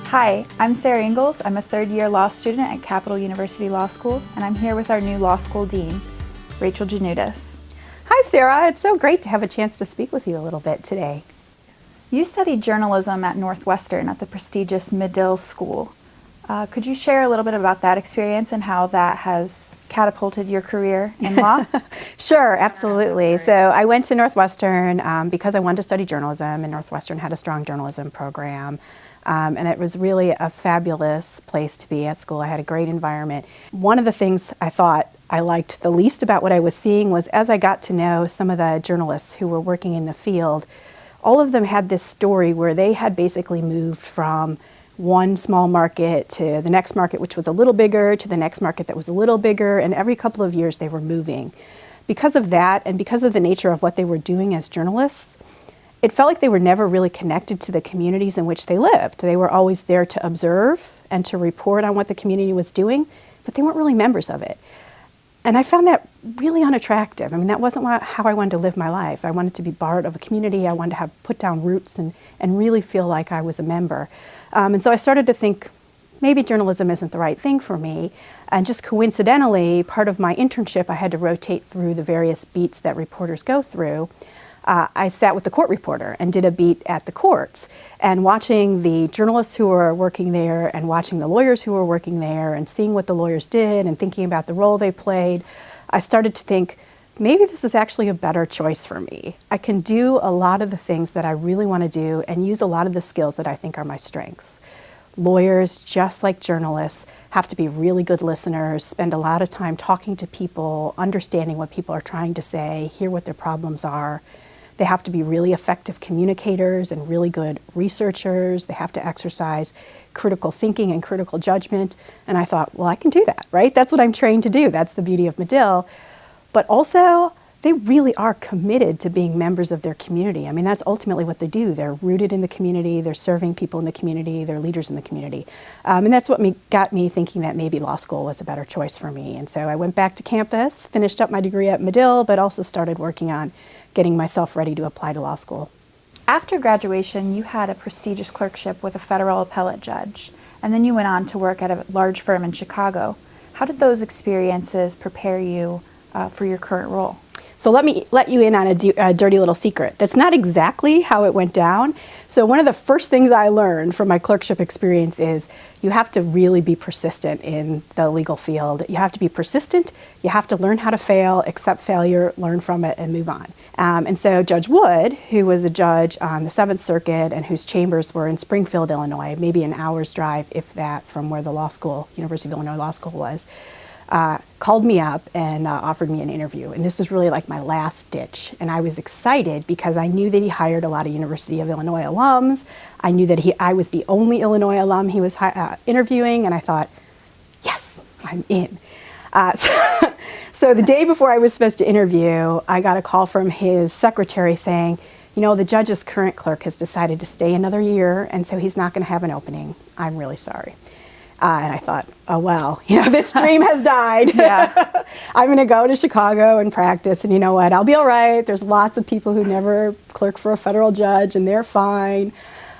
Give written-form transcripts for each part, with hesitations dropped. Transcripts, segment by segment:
Hi, I'm Sarah Ingles. I'm a third-year law student at Capital University Law School, and I'm here with our new law school dean, Rachel Janutis. Hi, Sarah. It's so great to have a chance to speak with you a little bit today. You studied journalism at Northwestern at the prestigious Medill School. Could you share a little bit about that experience and how that has catapulted your career in law? Sure, absolutely. So I went to Northwestern because I wanted to study journalism, and Northwestern had a strong journalism program. And it was really a fabulous place to be at school. I had a great environment. One of the things I thought I liked the least about what I was seeing was, as I got to know some of the journalists who were working in the field, all of them had this story where they had basically moved from one small market to the next market, which was a little bigger, to the next market that was a little bigger, and every couple of years they were moving. Because of that, and because of the nature of what they were doing as journalists, it felt like they were never really connected to the communities in which they lived. They were always there to observe and to report on what the community was doing, but they weren't really members of it. And I found that really unattractive. I mean, that wasn't how I wanted to live my life. I wanted to be part of a community. I wanted to have put down roots and really feel like I was a member. And so I started to think, maybe journalism isn't the right thing for me. And just coincidentally, part of my internship, I had to rotate through the various beats that reporters go through. I sat with the court reporter and did a beat at the courts. And watching the journalists who were working there and watching the lawyers who were working there and seeing what the lawyers did and thinking about the role they played, I started to think, maybe this is actually a better choice for me. I can do a lot of the things that I really want to do and use a lot of the skills that I think are my strengths. Lawyers, just like journalists, have to be really good listeners, spend a lot of time talking to people, understanding what people are trying to say, hear what their problems are. They have to be really effective communicators and really good researchers. They have to exercise critical thinking and critical judgment. And I thought, well, I can do that, right? That's what I'm trained to do. That's the beauty of Medill. But also, they really are committed to being members of their community. I mean, that's ultimately what they do. They're rooted in the community. They're serving people in the community. They're leaders in the community. And that's what got me thinking that maybe law school was a better choice for me. And so I went back to campus, finished up my degree at Medill, but also started working on getting myself ready to apply to law school. After graduation, you had a prestigious clerkship with a federal appellate judge, and then you went on to work at a large firm in Chicago. How did those experiences prepare you for your current role? So let me let you in on a dirty little secret. That's not exactly how it went down. So one of the first things I learned from my clerkship experience is you have to really be persistent in the legal field. You have to be persistent. You have to learn how to fail, accept failure, learn from it, and move on. And so Judge Wood, who was a judge on the Seventh Circuit and whose chambers were in Springfield, Illinois, maybe an hour's drive, if that, from where the law school, University of Illinois Law School was, called me up and offered me an interview. And this was really like my last ditch. And I was excited because I knew that he hired a lot of University of Illinois alums. I knew that I was the only Illinois alum he was interviewing. And I thought, yes, I'm in. So the day before I was supposed to interview, I got a call from his secretary saying, you know, the judge's current clerk has decided to stay another year, and so he's not going to have an opening. I'm really sorry. And I thought, oh, well, you know, this dream has died. Yeah. I'm going to go to Chicago and practice, and you know what? I'll be all right. There's lots of people who never clerk for a federal judge, and they're fine.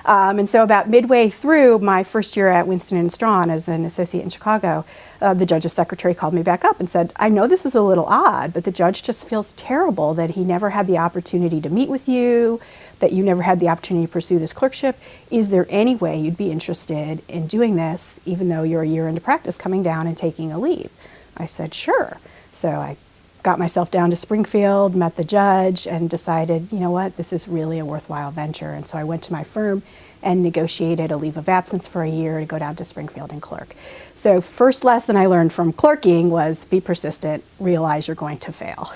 And so about midway through my first year at Winston & Strawn as an associate in Chicago, the judge's secretary called me back up and said, I know this is a little odd, but the judge just feels terrible that he never had the opportunity to meet with you, that you never had the opportunity to pursue this clerkship. Is there any way you'd be interested in doing this, even though you're a year into practice, coming down and taking a leave? I said, sure. So I got myself down to Springfield, met the judge, and decided, you know what, this is really a worthwhile venture. And so I went to my firm and negotiated a leave of absence for a year to go down to Springfield and clerk. So first lesson I learned from clerking was be persistent, realize you're going to fail.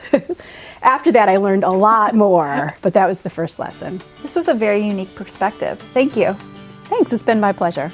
After that, I learned a lot more, but that was the first lesson. This was a very unique perspective. Thank you. Thanks, it's been my pleasure.